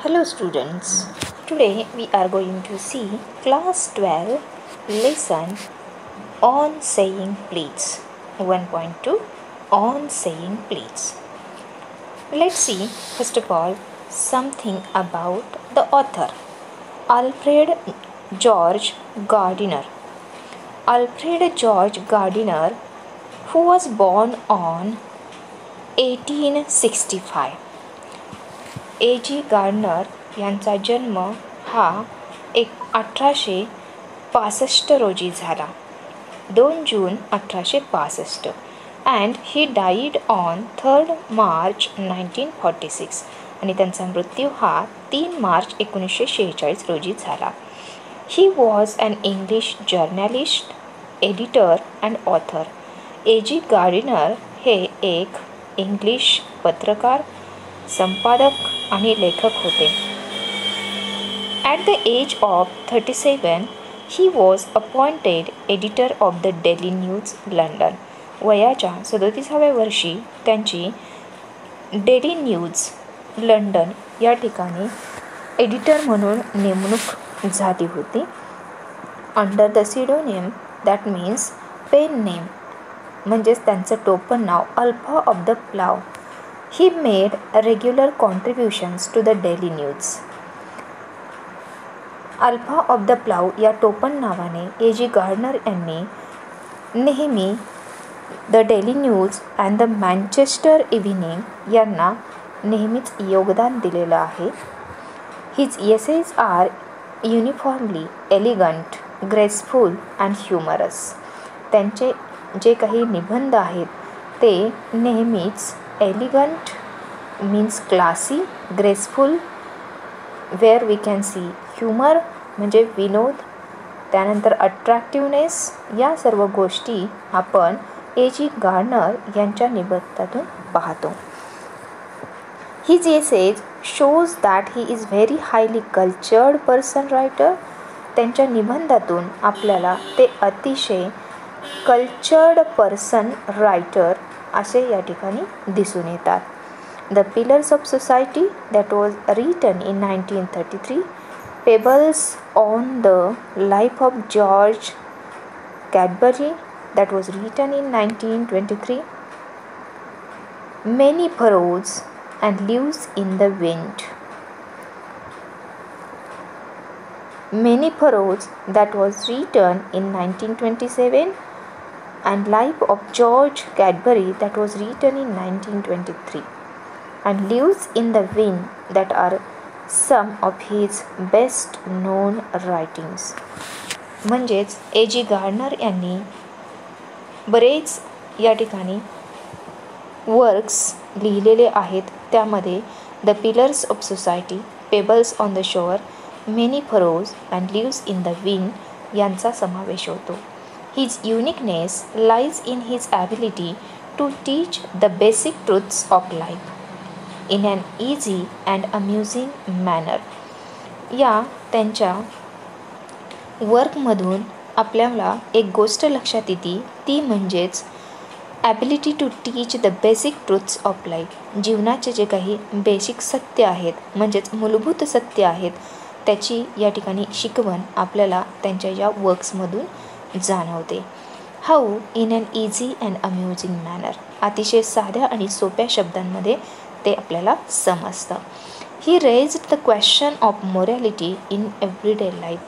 Hello students, today we are going to see class 12 lesson on saying please 1.2 on saying please. Let's see first of all something about the author Alfred George Gardiner. Alfred George Gardiner, who was born on 1865. A.G. Gardener यांचा जन्म हा 1865 रोजी झाला, 2 जून 1865, and he died on 3 March 1946 आणि त्यांचा मृत्यू हा 3 मार्च 1946 रोजी झाला. He was an English journalist, editor and author. A.G. Gardner हे एक इंग्लिश पत्रकार, संपादक आणि लेखक होते. At the age of 37 he was appointed editor of the Daily News London. वयाच्या 37व्या वर्षी त्यांची डेली न्यूज लंडन या ठिकाणी एडिटर म्हणून नेमणूक झाली होती. Under the pseudonym that means pen name, म्हणजेच त्यांचं टोपण नाव alpha of the plough. He made regular contributions to the Daily News. Alpha of the plough या टोपण नावाने A.G. गार्डनर यांनी नेहमी the Daily News and the Manchester evening यांना नेहमीच योगदान दिलेलं आहे. His essays are uniformly elegant, graceful and humorous. त्यांचे जे काही निबंध आहेत ते नेहमीच elegant means classy, graceful where we can see humour म्हणजे विनोद, त्यानंतर अट्रॅक्टिव्हनेस, या सर्व गोष्टी आपण A.G. गार्डनर यांच्या निबंधातून पाहतो. His essays shows that he is very highly cultured person writer. त्यांच्या निबंधातून आपल्याला ते अतिशय कल्चर्ड पर्सन रायटर असे या ठिकाणी दिसून येतात. The pillars of society that was written in 1933, pebbles on the life of George Cadbury that was written in 1923, many furrows and leaves in the wind. Many furrows that was written in 1927 and Life of George Cadbury that was written in 1923 and Leaves in the Wind that are some of his best known writings. म्हणजेच A.G. Gardener यांनी बरेच या ठिकाणी works लिहिलेले आहेत. त्यामध्ये the pillars of society, pebbles on the shore, many furrows and leaves in the wind यांचा समावेश होतो. His uniqueness lies in his ability to teach the basic truths of life in an easy and amusing manner. या त्यांच्या वर्कमधून आपल्याला एक गोष्ट लक्षात येते, ती म्हणजेच ability to teach the basic truths of life. जीवनाचे जे काही बेसिक सत्य आहेत, म्हणजेच मूलभूत सत्य आहेत, त्याची या ठिकाणी शिकवण आपल्याला त्यांच्या या वर्क्समधून जाणवते. How in an easy and amusing manner, अतिशय साध्या आणि सोप्या शब्दांमध्ये ते आपल्याला समजतं. He raised the question of morality in everyday life.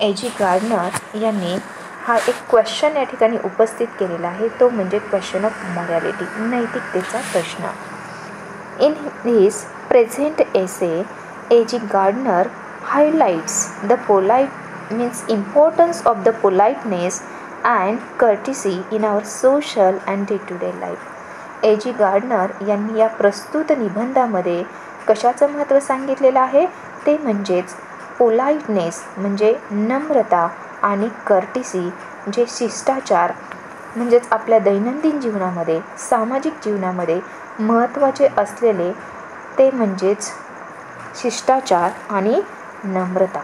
A.G. Gardener यांनी हा एक क्वेश्चन या ठिकाणी उपस्थित केलेला आहे, तो म्हणजे क्वेश्चन ऑफ मोरॅलिटी, नैतिकतेचा प्रश्न. In his present essay A.G. Gardner highlights the polite means importance of the politeness and courtesy in our social and day-to-day life. A.G. Gardener यांनी या प्रस्तुत निबंधामध्ये कशाचं महत्त्व सांगितलेलं आहे, ते म्हणजेच पोलाइटनेस म्हणजे नम्रता आणि कर्टिसी जे शिष्टाचार, म्हणजेच आपल्या दैनंदिन जीवनामध्ये, सामाजिक जीवनामध्ये महत्त्वाचे असलेले ते म्हणजेच शिष्टाचार आणि नम्रता.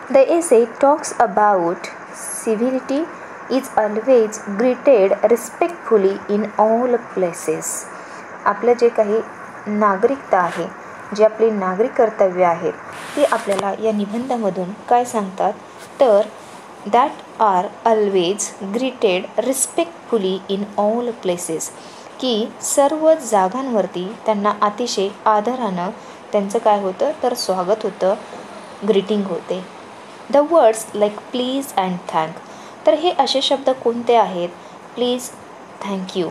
The essay talks about civility, is always greeted respectfully in all places. आपलं जे काही नागरिकता आहे, जी आपली नागरिक कर्तव्य आहेत, ती आपल्याला या निबंधामधून काय सांगतात तर that are always greeted respectfully in all places, की सर्व जागांवरती त्यांना अतिशय आदरानं त्यांचं काय होतं तर स्वागत होतं, ग्रीटिंग होते. The words like please and thank. तर हे असे शब्द कोणते आहेत? Please, thank you.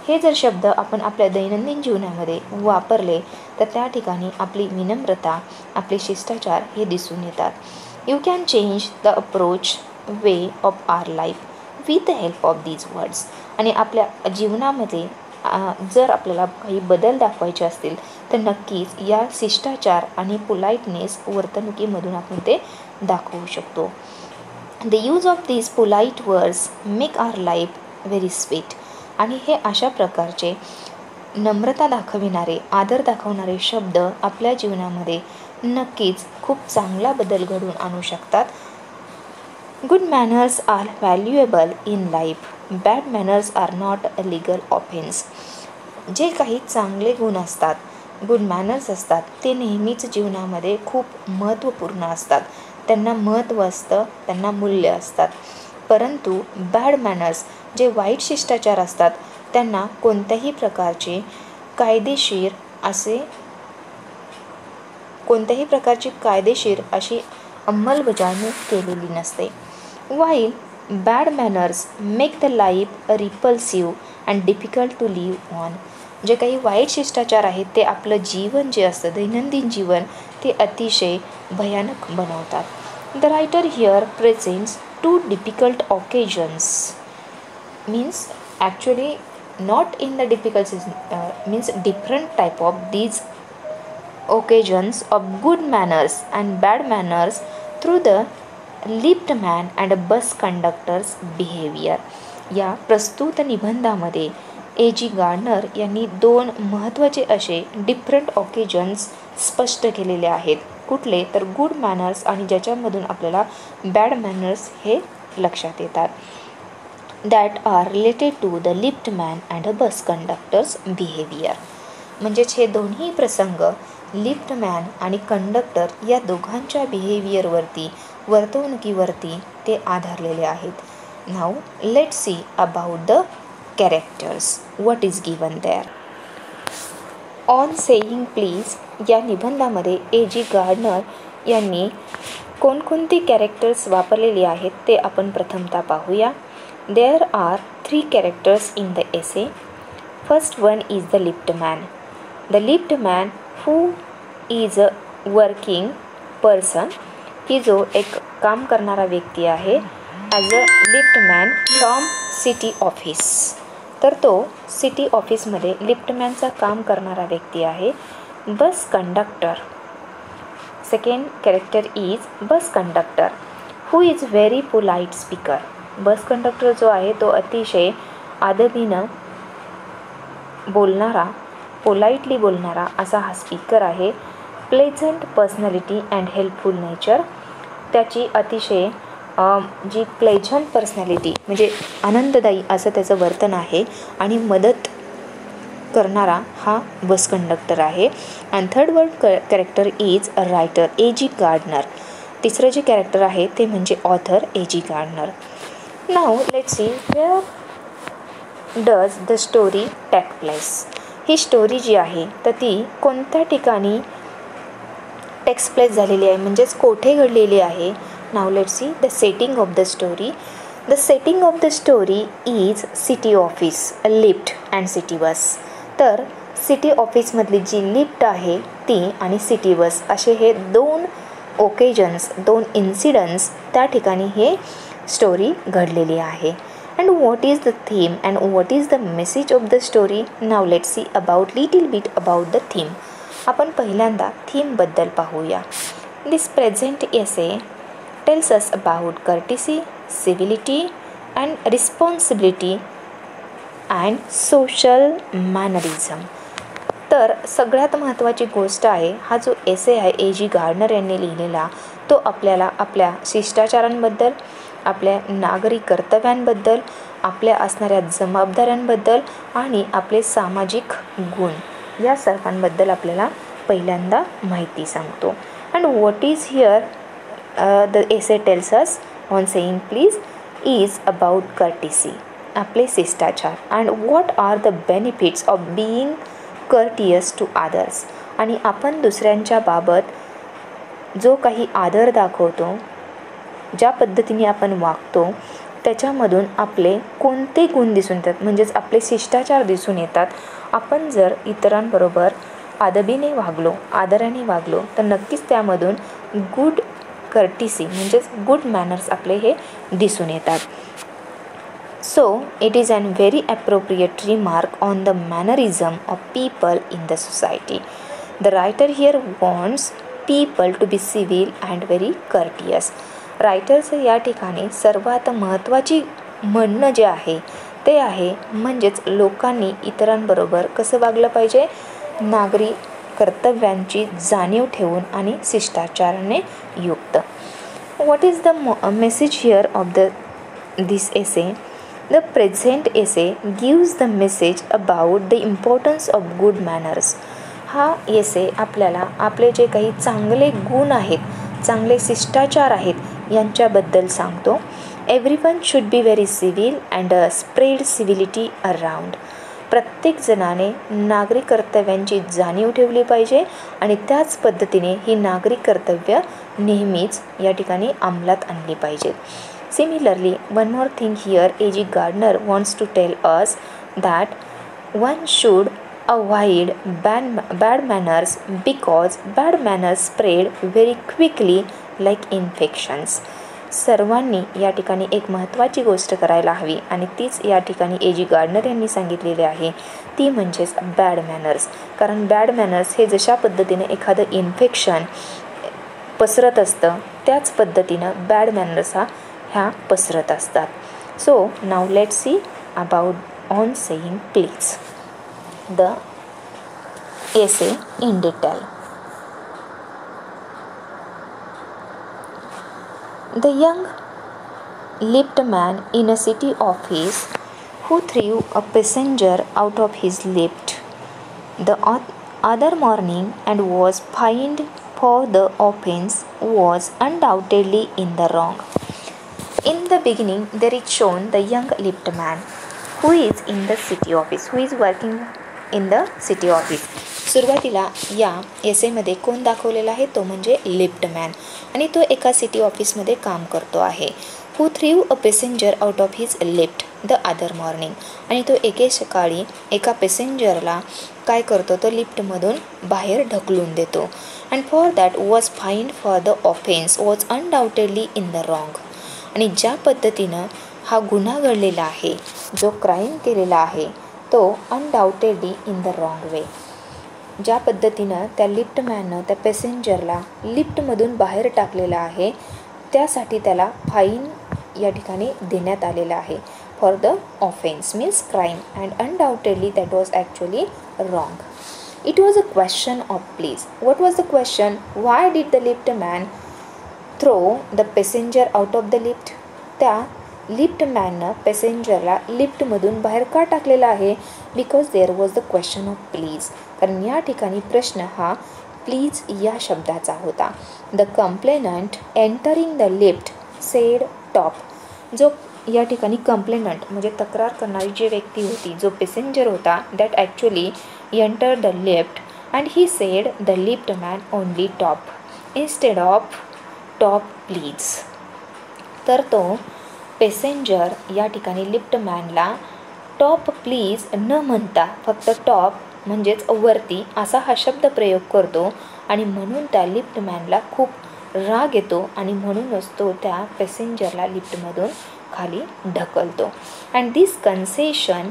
हे जर शब्द आपण आपल्या दैनंदिन जीवनामध्ये वापरले तर त्या ठिकाणी आपली विनम्रता, आपले शिष्टाचार हे दिसून येतात. You can change the approach way of our life with the help of these words. आणि आपल्या जीवनामध्ये जर आपल्याला काही बदल दाखवायचे असतील तर नक्कीच या शिष्टाचार आणि पोलाइटनेस वर्तणुकीमधून आपण ते दाखवू शकतो. The use of these polite words make our life very sweet. आणि हे अशा प्रकारचे नम्रता दाखविणारे, आदर दाखवणारे शब्द आपल्या जीवनामध्ये नक्कीच खूप चांगला बदल घडवून आणू शकतात. Good manners are valuable in life. Bad manners are not a legal offence. जे काही चांगले गुण असतात, गुड मॅनर्स असतात, ते नेहमीच जीवनामध्ये खूप महत्त्वपूर्ण असतात. त्यांना महत्त्व असतं, त्यांना मूल्य असतात. परंतु बॅड मॅनर्स, जे वाईट शिष्टाचार असतात, त्यांना कोणत्याही प्रकारची कायदेशीर अशी अंमलबजावणी केलेली नसते. While bad manners make the life repulsive and difficult to live on. जे काही वाईट शिष्टाचार आहेत ते आपलं जीवन जे असतं, दैनंदिन जीवन, ते अतिशय भयानक बनवतात. The writer here presents two difficult occasions. Means actually not in the difficulties, means different type of these occasions of good manners and bad manners through the liftman and bus conductors behavior. या प्रस्तुत निबंधामध्ये A.G. Gardener यांनी 2 महत्त्वाचे असे different occasions स्पष्ट केलेले आहेत. कुठले तर गुड मॅनर्स आणि ज्याच्यामधून आपल्याला बॅड मॅनर्स हे लक्षात येतात. That are related to the liftman and bus conductors behaviour. म्हणजेच हे दोन्ही प्रसंग लिफ्टमॅन आणि कंडक्टर या दोघांच्या बिहेवियरवरती, वर्तवणुकीवरती ते आधारलेले आहेत. Now let's see about the characters. What is given there. On saying please या निबंधामध्ये A.G. गार्डनर यांनी कोणकोणती कॅरेक्टर्स वापरलेली आहेत ते आपण प्रथमतः पाहूया. There are 3 characters in the essay. First one is the liftman. The liftman who is a working person. ही जो एक काम करणारा व्यक्ती आहे as a liftman from city office. तर तो सिटी ऑफिसमध्ये लिफ्टमॅनचा काम करणारा व्यक्ती आहे. Bus conductor. Second character is bus conductor who is very polite speaker. Bus conductor जो आहे तो अतिशय आदबीनं बोलणारा, पोलाइटली बोलणारा असा हा स्पीकर आहे. Pleasant personality and helpful nature. त्याची अतिशय जी प्लेझंट पर्सनॅलिटी म्हणजे आनंददायी असं त्याचं वर्तन आहे आणि मदत करणारा हा बस कंडक्टर आहे. And third word character is a writer A.G. Gardner. तिसरं जे कॅरेक्टर आहे ते म्हणजे author A.G. Gardner. Now let's see where does the story take place. ही स्टोरी जी आहे तर ती कोणत्या ठिकाणी टेक्स प्लेस झालेली आहे, म्हणजेच कोठे घडलेली आहे. Now let's see the setting of the story. The setting of the story is city office, a lift and city bus. तर सिटी ऑफिसमधली जी लिफ्ट आहे ती आणि सिटी बस असे हे 2 ओकेजन्स, 2 इन्सिडन्स त्या ठिकाणी हे स्टोरी घडलेली आहे. And what is the theme and what is the message of the story. Now let's see about little bit about the theme. आपण पहिल्यांदा थीमबद्दल पाहूया. This present essay tells us about courtesy, civility and responsibility and social mannerism. तर सगळ्यात महत्त्वाची गोष्ट आहे, हा जो एसे आहे A.G. गार्डनर यांनी लिहिलेला तो आपल्याला आपल्या शिष्टाचारांबद्दल, आपल्या नागरी कर्तव्यांबद्दल, आपल्या असणाऱ्या जबाबदाऱ्यांबद्दल आणि आपले सामाजिक गुण या सर्वांबद्दल आपल्याला पहिल्यांदा माहिती सांगतो. And what is here the essay tells us on saying please is about courtesy, आपले शिष्टाचार. And what are the benefits of being courteous to others, आणि आपण दुसऱ्यांच्या बाबत जो काही आदर दाखवतो, ज्या पद्धतीने आपण वागतो, त्याच्यामधून आपले कोणते गुण दिसून येतात, म्हणजेच आपले शिष्टाचार दिसून येतात. आपण जर इतरांबरोबर अदबीने वागलो, आदराने वागलो, तर नक्कीच त्यामधून गुड कर्टिसी म्हणजेच गुड मॅनर्स आपले हे दिसून येतात. So, it is an very appropriate remark on the mannerism of people in the society. The writer here wants people to be civil and very courteous. रायटरचं या ठिकाणी सर्वात महत्त्वाची म्हणणं जे आहे ते आहे म्हणजेच लोकांनी इतरांबरोबर कसं वागलं पाहिजे, नागरी कर्तव्यांची जाणीव ठेवून आणि शिष्टाचाराने युक्त. What is the message here of this essay? The present essay gives the message about the importance of good manners. हा एसे आपल्याला आपले जे काही चांगले गुण आहेत, चांगले शिष्टाचार आहेत यांच्याबद्दल सांगतो. Everyone should be very civil and spread civility around. प्रत्येक जणाने नागरी कर्तव्यांची जाणीव ठेवली पाहिजे आणि त्याच पद्धतीने ही नागरी कर्तव्य नेहमीच या ठिकाणी अंमलात आणली पाहिजेत. Similarly, one more thing here, A.G. Gardner wants to tell us that one should avoid bad manners because bad manners spread very quickly like infections. सर्वांनी या ठिकाणी एक महत्त्वाची गोष्ट करायला हवी आणि तीच या ठिकाणी A.G. गार्डनर यांनी सांगितलेली आहे, ती म्हणजेच बॅड मॅनर्स. कारण बॅड मॅनर्स हे जशा पद्धतीने एखादं इन्फेक्शन पसरत असतं त्याच पद्धतीनं बॅड मॅनर्स ह्या पसरत असतात. So now let's see about on saying please the essay in detail. The young lift man in a city office who threw a passenger out of his lift the other morning and was fined for the offense was undoubtedly in the wrong. In the beginning, there is shown the young lift man who is in the city office, who is working in the city office. सुरुवातीला या एसेमध्ये कोण दाखवलेला आहे, तो म्हणजे liftman, आणि तो एका सिटी ऑफिसमध्ये काम करतो आहे. Who threw a passenger out of his lift the other morning, आणि तो एके सकाळी एका पॅसेंजरला काय करतो, तो लिफ्टमधून बाहेर ढकलून देतो. And for that was find for the offence was undoubtedly in the wrong. आणि ज्या पद्धतीनं हा गुन्हा घडलेला आहे, जो क्राईम केलेला आहे, तो अनडाउटेडली इन द रॉंग वे. ज्या पद्धतीनं त्या लिफ्टमॅननं त्या पॅसेंजरला लिफ्टमधून बाहेर टाकलेला आहे, त्यासाठी त्याला फाईन या ठिकाणी देण्यात आलेला आहे. For the offence means crime and undoubtedly that was actually wrong. It was a question of please. What was the question? Why did the liftman throw the passenger out of the lift? त्या लिफ्टमॅननं पॅसेंजरला लिफ्टमधून बाहेर का टाकलेला आहे? Because there was the question of please. कारण या ठिकाणी प्रश्न हा प्लीज या शब्दाचा होता. The complainant entering the lift said top. जो या ठिकाणी कंप्लेनंट म्हणजे तक्रार करणारी जी व्यक्ती होती, जो पॅसेंजर होता, that actually enter the lift and he said the liftman only top instead of top please. तर तो पॅसेंजर या ठिकाणी लिफ्टमॅनला टॉप प्लीज न म्हणता फक्त टॉप म्हणजेच वरती असा हा शब्द प्रयोग करतो आणि म्हणून त्या लिफ्टमॅनला खूप राग येतो आणि म्हणूनच तो त्या पॅसेंजरला लिफ्टमधून खाली ढकलतो. And this concession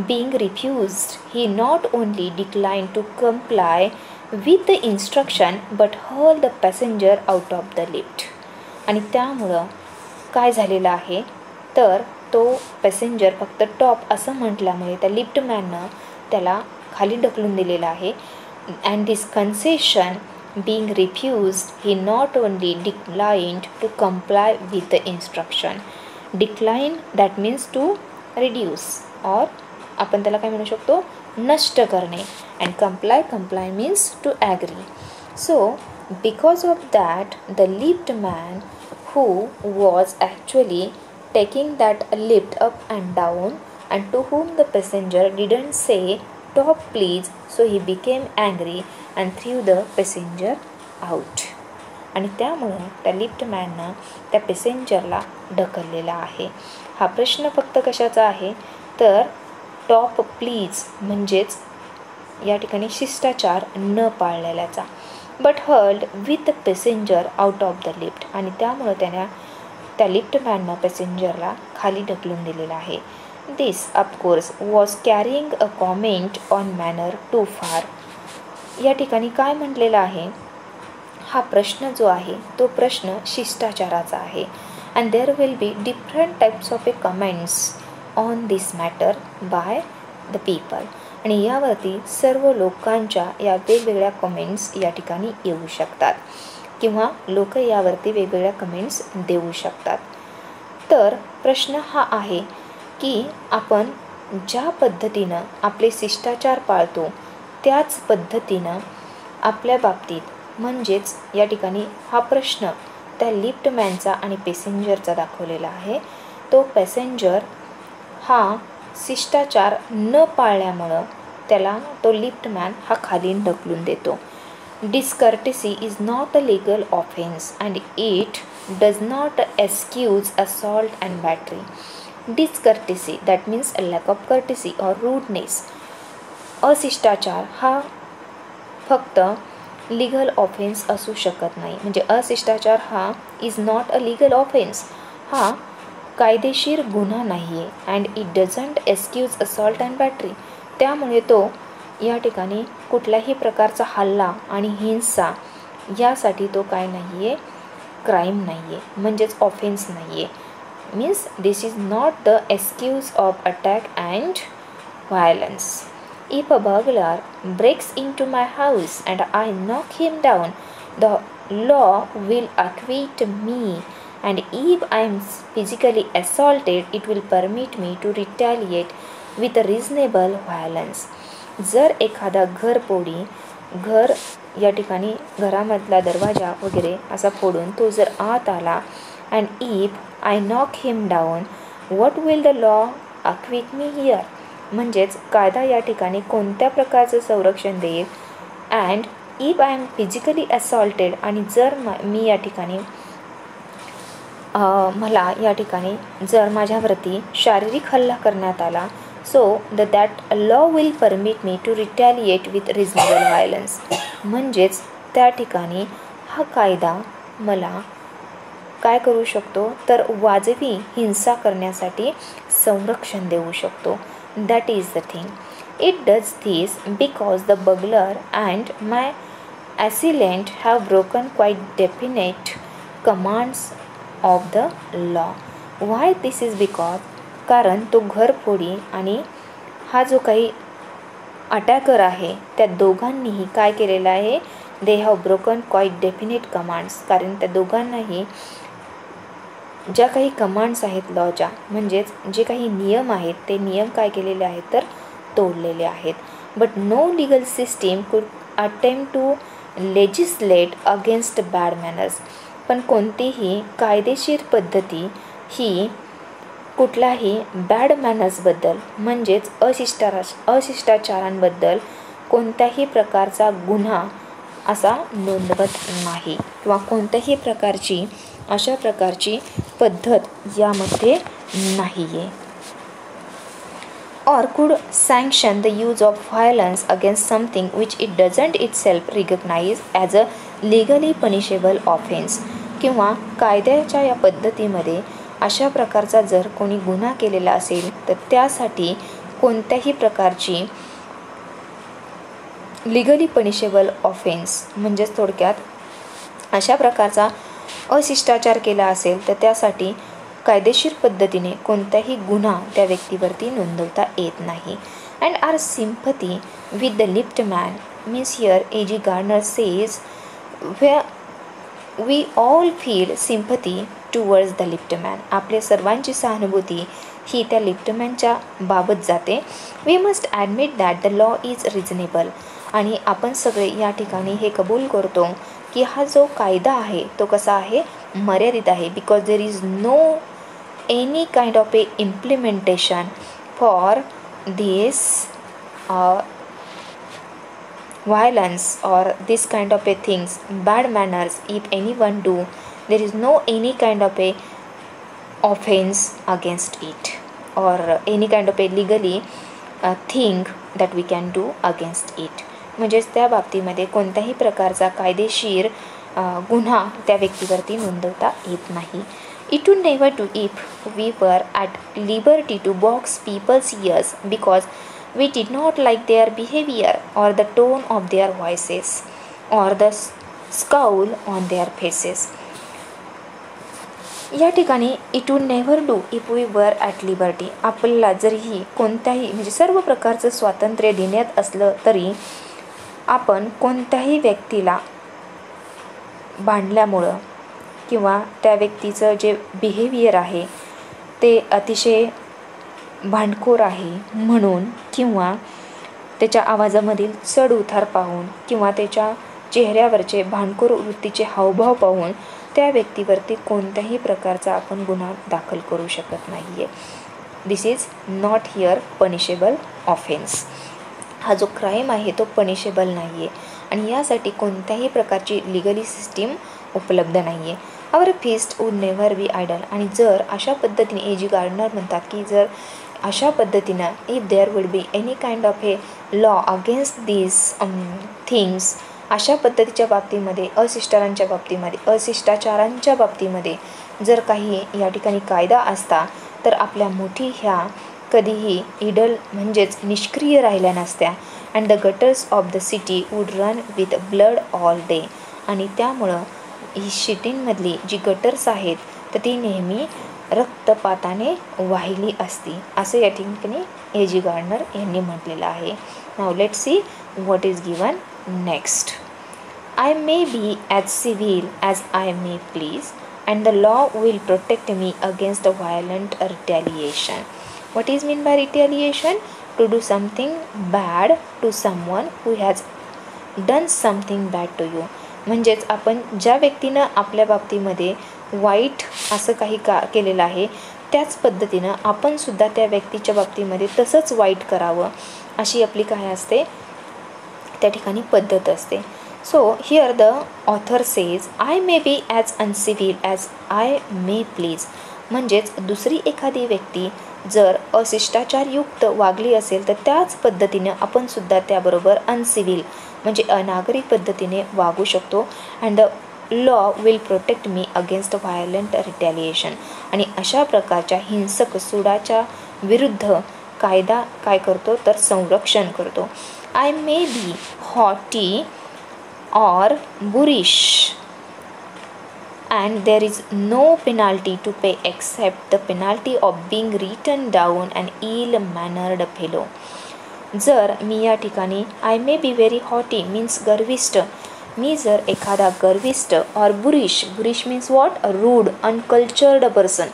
being refused, he not only declined to comply with the instruction but hurled the passenger out of the lift. आणि त्यामुळं काय झालेलं आहे, तर तो पॅसेंजर फक्त टॉप असं म्हटल्यामुळे त्या लिफ्टमॅननं त्याला खाली ढकलून दिलेलं आहे. And this concession being refused, he not only declined to comply with the instruction. Decline that means to reduce or आपण त्याला काय म्हणू शकतो, नष्ट करणे. And comply means to agree. So because of that, the lift man who was actually taking that lift up and down and to whom the passenger didn't say stop please, so he became angry and threw the passenger out. आणि त्यामुळं त्या लिफ्टमॅननं त्या पॅसेंजरला ढकललेला आहे. हा प्रश्न फक्त कशाचा आहे तर टॉप प्लीज म्हणजेच या ठिकाणी शिष्टाचार न पाळलेल्याचा. But hurled with the passenger out of the lift, आणि त्यामुळं त्या लिफ्टमॅननं पॅसेंजरला खाली ढकलून दिलेला आहे. This of course was carrying a comment on manner too far. या ठिकाणी काय म्हटलेलं आहे, हा प्रश्न जो आहे तो प्रश्न शिष्टाचाराचा आहे. And there will be different types of a comments on this matter by the people. आणि यावरती सर्व लोकांच्या या वेगवेगळ्या कमेंट्स या ठिकाणी येऊ शकतात किंवा लोक यावरती वेगवेगळ्या कमेंट्स देऊ शकतात. तर प्रश्न हा आहे की आपण ज्या पद्धतीनं आपले शिष्टाचार पाळतो त्याच पद्धतीनं आपल्या बाबतीत म्हणजेच या ठिकाणी हा प्रश्न त्या लिफ्टमॅनचा आणि पॅसेंजरचा दाखवलेला आहे. तो पॅसेंजर हा शिष्टाचार न पाळल्यामुळं त्याला तो लिफ्टमॅन हा खाली ढकलून देतो. Discourtesy is not a legal offence and it does not excuse assault and battery. Discourtesy that means a lack of courtesy or rudeness. अशिष्टाचार हा फक्त लीगल ऑफेन्स असू शकत नाही. म्हणजे अशिष्टाचार हा is not a legal offence, हा कायदेशीर गुन्हा नाही आहे. And it doesn't excuse assault and battery, त्यामुळे तो या ठिकाणी कुठल्याही प्रकारचा हल्ला आणि हिंसा यासाठी तो काय नाही आहे, क्राईम नाही आहे, म्हणजेच ऑफेन्स नाही आहे. Means this is not the excuse of attack and violence. If a burglar breaks into my house and I knock him down, the law will acquit me, and if I am physically assaulted, it will permit me to retaliate with a reasonable violence. जर एखादा घर या ठिकाणी घरामधला दरवाजा वगैरे असा फोडून तो जर आत आला, and if I knock him down, what will the law acquit me here? म्हणजेच कायदा या ठिकाणी कोणत्या प्रकारचं संरक्षण देईल. And if I am physically assaulted, आणि जर मी या ठिकाणी मला या ठिकाणी जर माझ्यावरती शारीरिक हल्ला करण्यात आला, so that law will permit me to retaliate with reasonable violence. म्हणजेच त्या ठिकाणी हा कायदा मला काय करू शकतो तर वाजवी हिंसा करण्यासाठी संरक्षण देऊ शकतो. That is the thing. It does this because the burglar and my assailant have broken quite definite commands of the law. Why this is because? कारण तो घरफोडी आणि हा जो काही अटॅकर आहे त्या दोघांनीही काय केलेलं आहे, they have broken quite definite commands. कारण त्या दोघांनाही ज्या काही कमांड्स आहेत लॉच्या, म्हणजेच जे काही नियम आहेत ते नियम काय केलेले आहेत तर तोडलेले आहेत. But no legal system could attempt to legislate against bad manners. पण कोणतीही कायदेशीर पद्धती ही कुठल्याही बॅड मॅनर्सबद्दल म्हणजेच अशिष्टाचारांबद्दल कोणत्याही प्रकारचा गुन्हा असा नोंदवत नाही किंवा कोणत्याही प्रकारची अशा प्रकारची पद्धत यामध्ये नाही आहे. or could sanction the use of violence against something which it doesn't itself recognize as a legally punishable offense. किंवा कायद्याच्या या पद्धतीमध्ये अशा प्रकारचा जर कोणी गुन्हा केलेला असेल तर त्यासाठी कोणत्याही प्रकारची लिगली पनिशेबल ऑफेन्स म्हणजेच थोडक्यात अशा प्रकारचा अशिष्टाचार केला असेल तर त्यासाठी कायदेशीर पद्धतीने कोणताही गुन्हा त्या व्यक्तीवरती नोंदवता येत नाही. And our sympathy with the liftman means here A.G. Gardner says we all feel sympathy towards the liftman. आपल्या सर्वांची सहानुभूती ही त्या लिफ्टमॅनच्या बाबत जाते. We must admit that the law is reasonable. आणि आपण सगळे या ठिकाणी हे कबूल करतो की हा जो कायदा आहे तो कसा आहे, मर्यादित आहे. Because there is no any kind of a implementation for this violence or this kind of a things, bad manners if anyone do, there is no any kind of a offense against it or any kind of a legally thing that we can do against it. म्हणजेच त्या बाबतीमध्ये कोणत्याही प्रकारचा कायदेशीर गुन्हा त्या व्यक्तीवरती नोंदवता येत नाही. It would never do if we were at liberty to box people's ears because we did not like their behavior or the tone of their voices or the scowl on their faces. या ठिकाणी it would never do if we were at liberty. आपल्याला जरीही कोणत्याही म्हणजे सर्व प्रकारचं स्वातंत्र्य देण्यात असलं तरी आपण कोणत्याही व्यक्तीला भांडल्यामुळं किंवा त्या व्यक्तीचं जे बिहेवियर आहे ते अतिशय भांडखोर आहे म्हणून किंवा त्याच्या आवाजामधील चढ उतार पाहून किंवा त्याच्या चेहऱ्यावरचे भांडखोर वृत्तीचे हावभाव पाहून त्या व्यक्तीवरती कोणत्याही प्रकारचा आपण गुन्हा दाखल करू शकत नाही आहे. This is not here punishable offence. हा जो क्राईम आहे तो पनिशेबल नाही आहे आणि यासाठी कोणत्याही प्रकारची लिगली सिस्टीम उपलब्ध नाही आहे. Our fist would never be idle. आणि जर अशा पद्धतीने ए जी गार्डनर म्हणतात की जर अशा पद्धतीनं if there would be any kind of a law against these things, अशा पद्धतीच्या बाबतीमध्ये अशिष्टाचारांच्या बाबतीमध्ये जर काही या ठिकाणी कायदा असता तर आपल्या मुठी ह्या कधीही इडल म्हणजेच निष्क्रिय राहिल्या नसत्या. And the gutters of the city would run with blood all day. आणि त्यामुळं ही सिटींमधली जी गटर्स आहेत तर ती नेहमी रक्तपाताने वाहिली असती असं या ठिकाणी ए जी गार्डनर यांनी म्हटलेलं आहे. Now let see what is given next. I may be as civil as I may please and the law will protect me against a violent retaliation. What is mean by retaliation? To do something bad to someone who has done something bad to you. म्हणजेच आपण ज्या व्यक्तीनं आपल्या बाबतीमध्ये वाईट असं काही केलेलं आहे त्याच पद्धतीनं आपण सुद्धा त्या व्यक्तीच्या बाबतीमध्ये तसंच वाईट करावं अशी आपली काय असते त्या ठिकाणी पद्धत असते. So here the author says I may be as uncivil as I may please. म्हणजेच दुसरी एखादी व्यक्ती जर अशिष्टाचारयुक्त वागली असेल तर त्याच पद्धतीने आपण सुद्धा त्याबरोबर अनसिव्हिल म्हणजे अनागरिक पद्धतीने वागू शकतो. And the law will protect me against violent रिटॅलिएशन. आणि अशा प्रकारच्या हिंसक सुडाच्या विरुद्ध कायदा काय करतो तर संरक्षण करतो. I may be haughty or boorish and there is no penalty to pay except the penalty of being written down an ill-mannered fellow. जर मी या ठिकाणी I may be very haughty means गर्विष्ठ, मी जर एखादा गर्विष्ठ or boorish means what rude uncultured person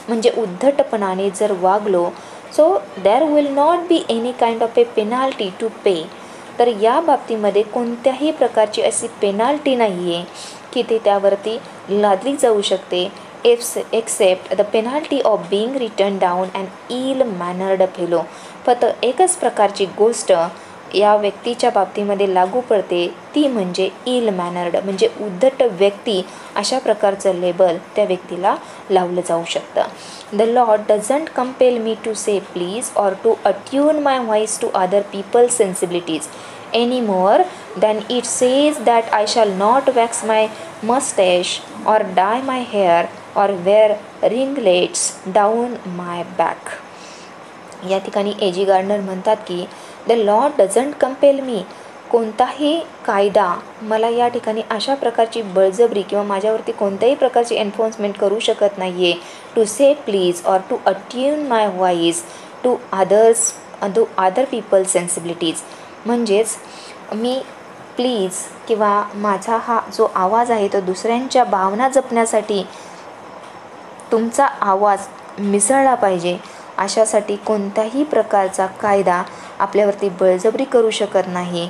म्हणजे उद्धटपणाने जर वागलो so there will not be any kind of a penalty to pay. तर या बाबतीमध्ये कोणत्याही प्रकारची अशी पेनाल्टी नाही आहे की ते त्यावरती लादली जाऊ शकते except the penalty of being written down and ill mannered fellow. फक्त एकच प्रकारची गोष्ट या व्यक्तीच्या बाबतीमध्ये लागू पडते ती म्हणजे इल मॅनर्ड म्हणजे उद्धट व्यक्ती अशा प्रकारचं लेबल त्या व्यक्तीला लावलं जाऊ शकतं. The law doesn't compel me to say please or to attune my voice to other people's sensibilities any more than it says that I shall not wax my mustache or dye my hair or wear ringlets down my back. या ठिकाणी ए जी gardener म्हणतात की the law doesn't compel मी, कोणताही कायदा मला या ठिकाणी अशा प्रकारची बळजबरी किंवा माझ्यावरती कोणत्याही प्रकारची एन्फोर्समेंट करू शकत नाही आहे to say please or to attune my voice to other people sensibilities. म्हणजेच मी प्लीज किंवा माझा हा जो आवाज आहे तो दुसऱ्यांच्या भावना जपण्यासाठी तुमचा आवाज मिसळला पाहिजे, अशासाठी कोणत्याही प्रकारचा कायदा आपल्यावरती बळजबरी करू शकत नाही.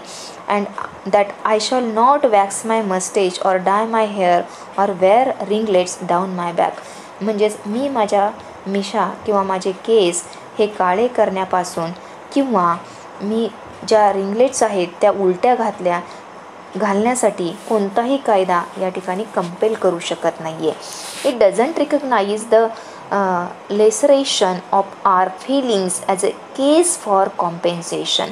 And that I shall not wax my moustache or dye my hair or wear ringlets down my back. म्हणजेच मी माझ्या मिशा किंवा माझे केस हे काळे करण्यापासून किंवा मी ज्या रिंगलेट्स आहेत त्या उलट्या घालण्यासाठी कोणताही कायदा या ठिकाणी कंपेल करू शकत नाही आहे. It doesn't recognise the laceration of our feelings as a case for compensation.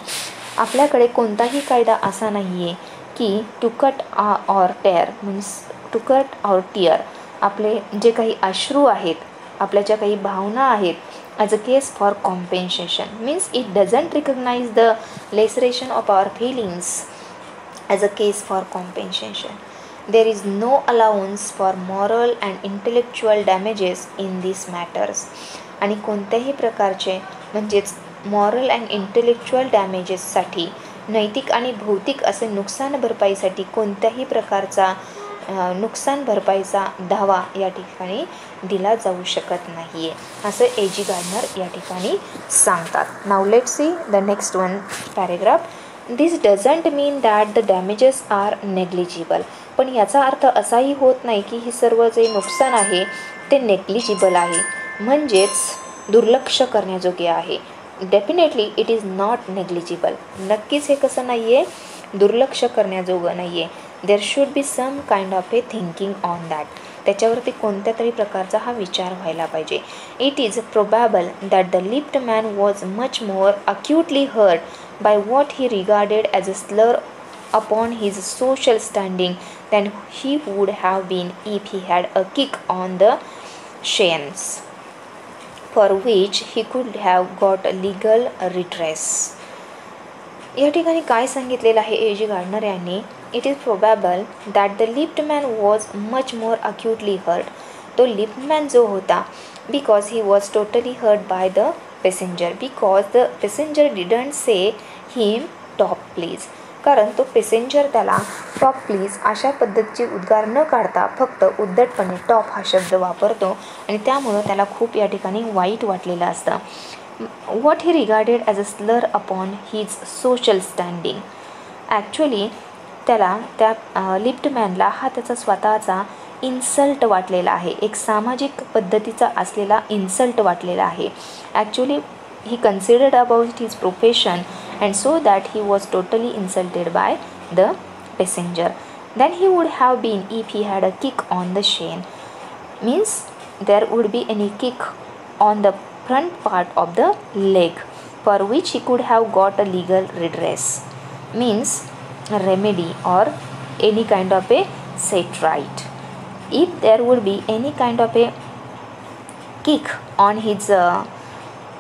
आपल्याकडे कोणताही कायदा असा नाही आहे की to cut or tear means to cut or tear, आपले जे काही अश्रू आहेत, आपल्या ज्या काही भावना आहेत, as a case for compensation means it doesn't recognise the laceration of our feelings as a case for compensation. There is no allowance for moral and intellectual damages in these matters. आणि कोणत्याही प्रकारचे म्हणजेच moral and intellectual डॅमेजेससाठी, नैतिक आणि भौतिक असे नुकसान भरपाईसाठी कोणत्याही प्रकारचा नुकसान भरपाईचा दावा या ठिकाणी दिला जाऊ शकत नाही आहे, असं A.G. गार्डनर या ठिकाणी सांगतात. Now let's see the next one paragraph. This doesn't mean that the damages are negligible. पण याचा अर्थ असाही होत नाही की हे सर्व जे नुकसान आहे ते नेग्लिजिबल आहे, म्हणजेच दुर्लक्ष करण्याजोगे आहे. Definitely it is not negligible. नक्कीच हे कसं नाही आहे, दुर्लक्ष करण्याजोगं नाही आहे. There should be some kind of a thinking on that. त्याच्यावरती कोणत्या तरी प्रकारचा हा विचार व्हायला पाहिजे. It is probable that the liftman was much more acutely hurt by what he regarded as a slur upon his social standing than he would have been if he had a kick on the shins, for which he could have got legal redress. या ठिकाणी काय सांगितलेलं आहे A.G. Gardener यांनी? It is probable that the liftman was much more acutely hurt. तो liftman जो होता, because he was totally hurt by the passenger, because the passenger didn't say him top please. कारण तो passenger त्याला top please अशा पद्धतीचे उद्गार न काढता फक्त उद्धटपणे टॉप हा शब्द वापरतो आणि त्यामुळं त्याला खूप या ठिकाणी वाईट वाटलेलं असतं. What he regarded as a स्लर upon his social standing. Actually त्याला त्या लिप्ड मॅनला हा त्याचा स्वतःचा इन्सल्ट वाटलेला आहे, एक सामाजिक पद्धतीचा असलेला इन्सल्ट वाटलेला आहे. Actually he considered about his profession and so that he was totally insulted by the passenger than he would have been if he had a kick on the shin. Means there would be any kick on the front part of the leg for which he could have got a legal redress, means a remedy or any kind of a set right. If there would be any kind of a kick on his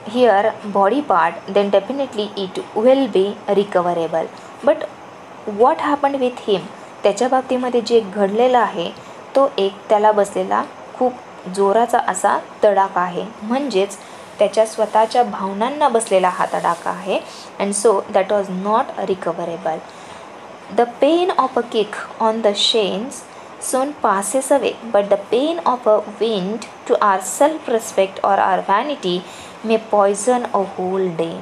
here body part, then definitely it will be recoverable. But what happened with him? त्याच्या बाबतीमध्ये जे घडलेलं आहे तो एक त्याला बसलेला खूप जोराचा असा तडाखा आहे, म्हणजेच त्याच्या स्वतःच्या भावनांना बसलेला हा तडाखा आहे. And so that was not recoverable. The pain of a kick on the shins soon passes away, but the pain of a wind to our self-respect or our vanity may poison a whole day.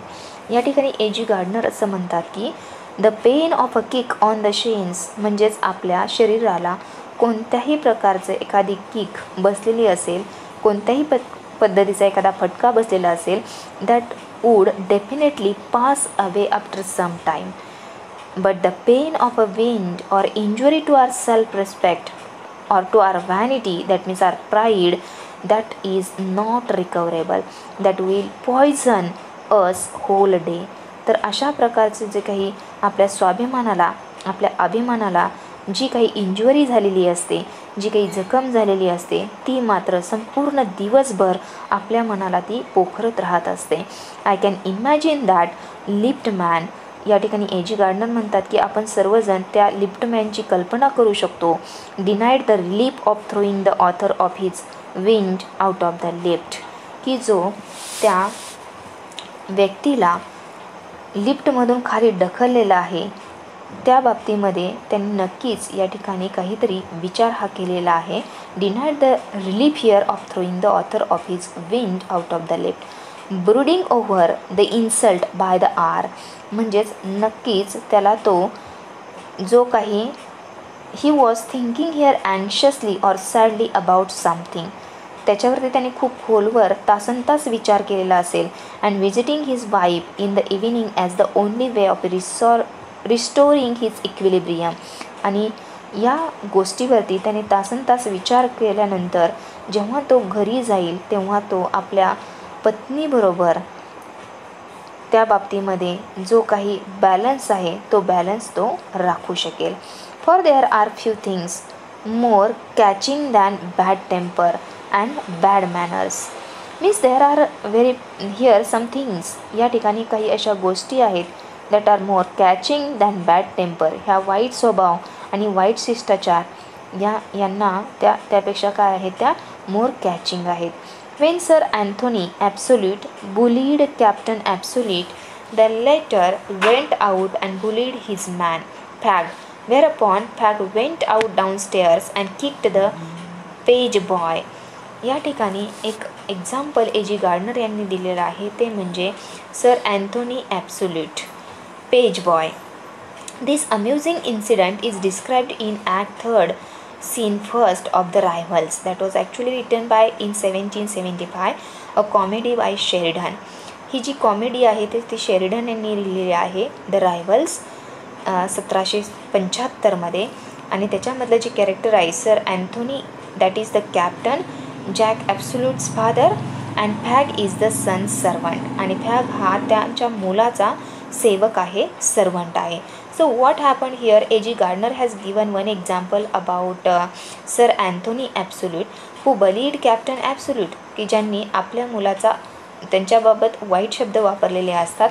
या ठिकाणी A.G. Gardner असं म्हणतात की the pain of a kick on the shins म्हणजेच आपल्या शरीराला कोणत्याही प्रकारचं एखादी किक बसलेली असेल, कोणत्याही पद्धतीचा एखादा फटका बसलेला असेल, that would definitely pass away after some time. But the pain of a wind or injury to our self-respect or to our vanity, that means our pride, that is not recoverable, that will poison us whole day. तर अशा प्रकारचे जे काही आपल्या स्वाभिमानाला, आपल्या अभिमानाला जी काही injury झालेली असते, जी काही जखम झालेली असते, ती मात्र संपूर्ण दिवसभर आपल्या मनाला ती पोखरत राहत असते. I can imagine that lipped man. या ठिकाणी A.G. गार्डनर म्हणतात की आपण सर्वजण त्या लिप्टमॅनची कल्पना करू शकतो. Denied the relief of throwing the author of his wind out of the lift. की जो त्या व्यक्तीला लिफ्टमधून खाली ढकललेला आहे, त्या बाबतीमध्ये त्यांनी नक्कीच या ठिकाणी काहीतरी विचार हा केलेला आहे. Denied the relief here of throwing the author of his wind out of the left, brooding over the insult by the hour. म्हणजेच नक्कीच त्याला तो जो काही he was thinking here anxiously or sadly about something, त्याच्यावरती त्याने खूप खोलवर तासनतास विचार केलेला असेल. And visiting his wife in the evening as the only way of restoring his equilibrium. आणि या गोष्टीवरती त्याने तासनतास विचार केल्यानंतर जेव्हा तो घरी जाईल तेव्हा तो आपल्या पत्नीबरोबर त्या बाबतीमध्ये जो काही बॅलन्स आहे तो बॅलन्स तो राखू शकेल. For there are few things more catching than bad temper and bad manners. Means there are very here some things, या ठिकाणी काही अशा गोष्टी आहेत that are more catching than bad temper. ह्या वाईट स्वभाव आणि वाईट शिष्टाचार यांना त्यापेक्षा काय आहेत, त्या मोर कॅचिंग आहेत. When Sir Anthony Absolute bullied Captain Absolute, the latter went out and bullied his man, Fag, whereupon Fag went out downstairs and kicked the page boy. या ठिकाणी एक एक्झाम्पल A.G. गार्डनर यांनी दिलेलं आहे, ते म्हणजे sir Anthony absolute page boy. This amusing incident is described in Act 3, Scene 1 of The Rivals, that was actually written by in 1775, a comedy by Sheridan. ही जी कॉमेडी आहे ती शेरिडन यांनी लिहिलेली आहे, द रायव्हल्स 1775मध्ये. आणि त्याच्यामधलं जे कॅरेक्टर आहे sir Anthony, that is the captain, Jack Absolute's father, and Fag is the son servant. आणि फॅग हा त्यांच्या मुलाचा सेवक आहे, सर्वंट आहे. So what happened here? A.G. Gardner has given one example about Sir Anthony Absolute who bullied Captain Absolute, की ज्यांनी आपल्या मुलाचा त्यांच्याबाबत वाईट शब्द वापरलेले असतात,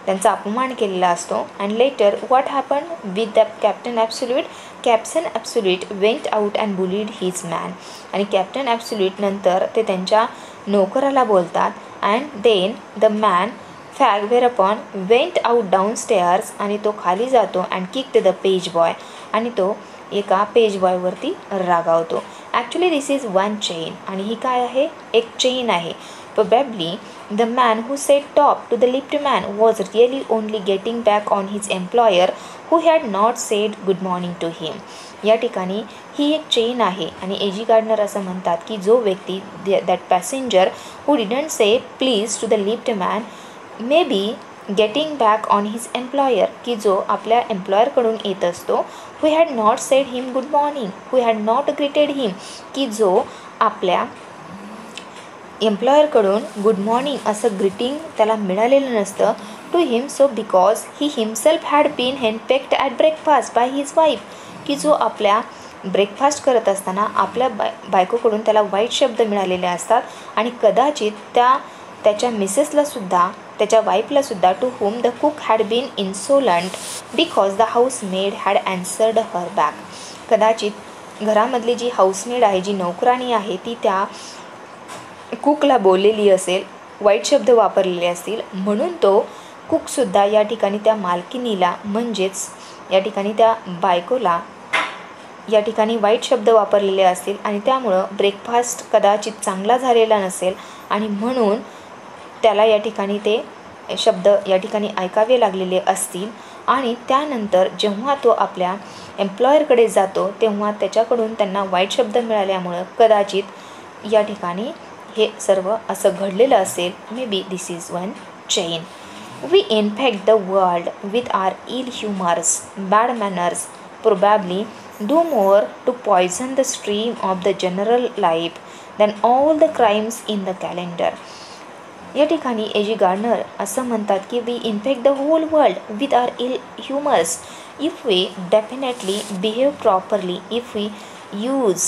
त्यांचा अपमान केलेला असतो. And later what happen with the captain Absolute? Captain Absolute went out and bullied his man. आणि कॅप्टन ॲब्सोल्यूट नंतर ते त्यांच्या नोकराला बोलतात. And then the man Fag whereupon went out downstairs, आणि तो खाली जातो. And kicked the page boy, आणि तो एका पेज बॉयवरती रागावतो. Actually this is one chain, आणि ही काय आहे, एक चेन आहे. Probably the man who said top to the lift man was really only getting back on his employer who had not said good morning to him. या ठिकाणी ही एक chain आहे. आणि A.G. गार्डनर असं म्हणतात की जो व्यक्ती, that passenger who didn't say please to the lift man may be getting back on his employer, की जो आपल्या एम्प्लॉयरकडून येत असतो. Who had not said him good morning, who had not greeted him, की जो आपल्या एम्प्लॉयरकडून गुड मॉर्निंग असं ग्रीटिंग त्याला मिळालेलं नसतं to him. So because he himself had been henpecked at breakfast by his wife, की जो आपल्या ब्रेकफास्ट करत असताना आपल्या बायकोकडून त्याला वाईट शब्द मिळालेले असतात. आणि कदाचित त्याच्या मिसेसलासुद्धा, त्याच्या वाईफलासुद्धा, to whom the cook had been insolent because the housemaid had answered her back. कदाचित घरामधली जी हाऊसमेड आहे, जी नोकराणी आहे, ती त्या कुकला बोललेली असेल, वाईट शब्द वापरलेले असतील, म्हणून तो कुकसुद्धा या ठिकाणी त्या मालकिनीला, म्हणजेच या ठिकाणी त्या बायकोला या ठिकाणी वाईट शब्द वापरलेले असतील. आणि त्यामुळं ब्रेकफास्ट कदाचित चांगला झालेला नसेल, आणि म्हणून त्याला या ठिकाणी ते शब्द या ठिकाणी ऐकावे लागलेले असतील. आणि त्यानंतर जेव्हा तो आपल्या एम्प्लॉयरकडे जातो तेव्हा त्याच्याकडून त्यांना वाईट शब्द मिळाल्यामुळं कदाचित या ठिकाणी हे सर्व असं घडलेलं असेल. May be this is one chain. We infect the world with our ill humours, bad manners, probably do more to poison the stream of the general life than all the crimes in the calendar. या ठिकाणी A.G. Gardner असं म्हणतात की we infect the whole world with our ill humours if we definitely behave properly, if we use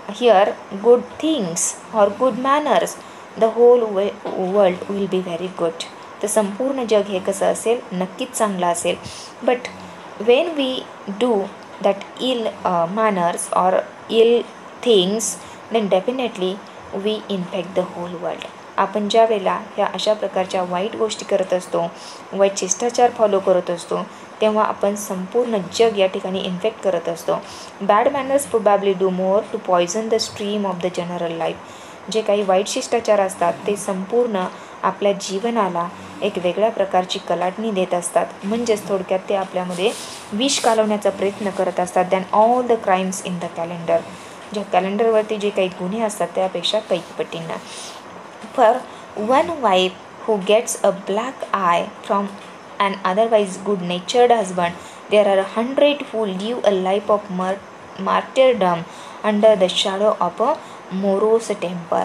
here good things or good manners, the whole world will be very good. तर संपूर्ण जग हे कसं असेल, नक्कीच चांगलं असेल. But when we do that ill manners or ill things then definitely we infect the whole world. आपण ज्या वेळेला ह्या अशा प्रकारच्या वाईट गोष्टी करत असतो, वाईट शिष्टाचार फॉलो करत असतो, तेव्हा आपण संपूर्ण जग या ठिकाणी इन्फेक्ट करत असतो. Bad manners probably do more to poison the stream of the general life. जे काही वाईट शिष्टाचार असतात ते संपूर्ण आपल्या जीवनाला एक वेगळ्या प्रकारची कलाटणी देत असतात. म्हणजेच थोडक्यात ते आपल्यामध्ये विष कालवण्याचा प्रयत्न करत असतात than all the crimes in the calendar. ज्या कॅलेंडरवरती जे काही गुन्हे असतात त्यापेक्षा कैक पटींना. For one wife who gets a black eye from an otherwise good-natured husband, there are 100 who live a life of martyrdom under the shadow of a morose temper,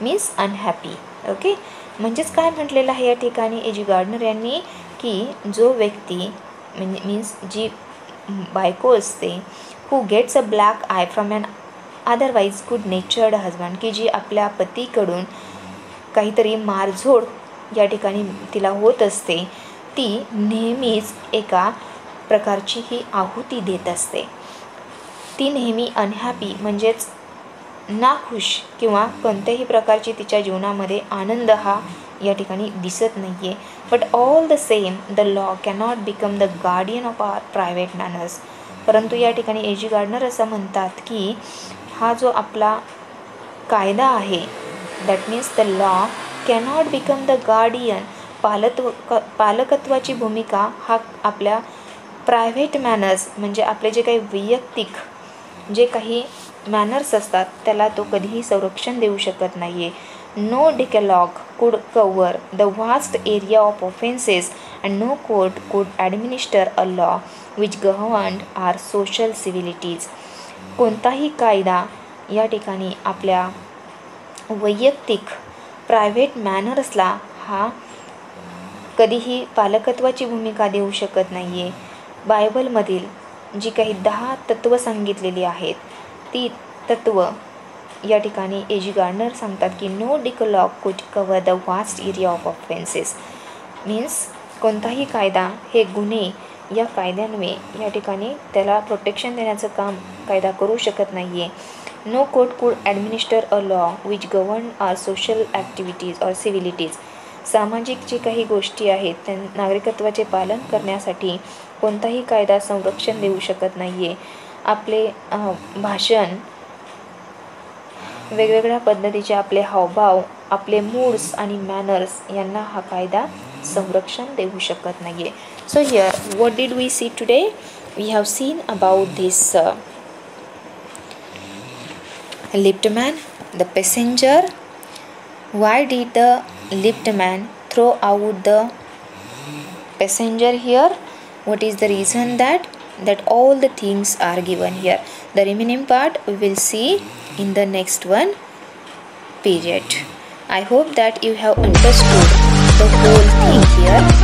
means unhappy. Okay, म्हणजेच काय म्हटलेलं आहे या ठिकाणी ag gardener यांनी की जो व्यक्ती मीन्स जी बायको असते who gets a black eye from an otherwise good-natured husband, की जी आपल्या पतीकडून काहीतरी मारझोड या ठिकाणी तिला होत असते, ती नेहमीच एका प्रकारची ही आहुती देत असते. ती नेहमी अनहॅपी म्हणजेच नाखुश किंवा कोणत्याही प्रकारची तिच्या जीवनामध्ये आनंद हा या ठिकाणी दिसत नाही आहे. But all the same the law cannot become the guardian of our private manners. परंतु या ठिकाणी एजी गार्डनर असं म्हणतात की हा जो आपला कायदा आहे, that means the law cannot become the guardian, पालकत्वाची भूमिका हा आपल्या प्रायव्हेट मॅनर्स म्हणजे आपले जे काही वैयक्तिक जे काही मॅनर्स असतात त्याला तो कधीही संरक्षण देऊ शकत नाही आहे. No decalogue could cover the vast area of offences and no court could administer a law which governed our social civilities. कोणताही कायदा या ठिकाणी आपल्या वैयक्तिक प्रायव्हेट मॅनर्सला हा कधीही पालकत्वाची भूमिका देऊ शकत नाही आहे. बायबलमधील जी काही 10 तत्त्व सांगितलेली आहेत ती तत्त्व या ठिकाणी एजी गार्डनर सांगतात की no decalogue could cover the vast area of offences, means कोणताही कायदा हे गुन्हे या कायद्यान्वये या ठिकाणी त्याला प्रोटेक्शन देण्याचं काम कायदा करू शकत नाही आहे. No court could administer a law which govern our social activities or civilities. सामाजिक जे काही गोष्टी आहेत त्या नागरिकत्वाचे पालन करण्यासाठी कोणताही कायदा संरक्षण देऊ शकत नाही आहे. आपले भाषण, वेगवेगळ्या पद्धतीचे आपले हावभाव, आपले मूड्स आणि मॅनर्स यांना हा कायदा संरक्षण देऊ शकत नाही आहे. So here what did we see today? We have seen about this liftman, the passenger. Why did the liftman throw out the passenger here? What is the reason that all the things are given here? The remaining part we will see in the next one period. I hope that you have understood the whole thing here.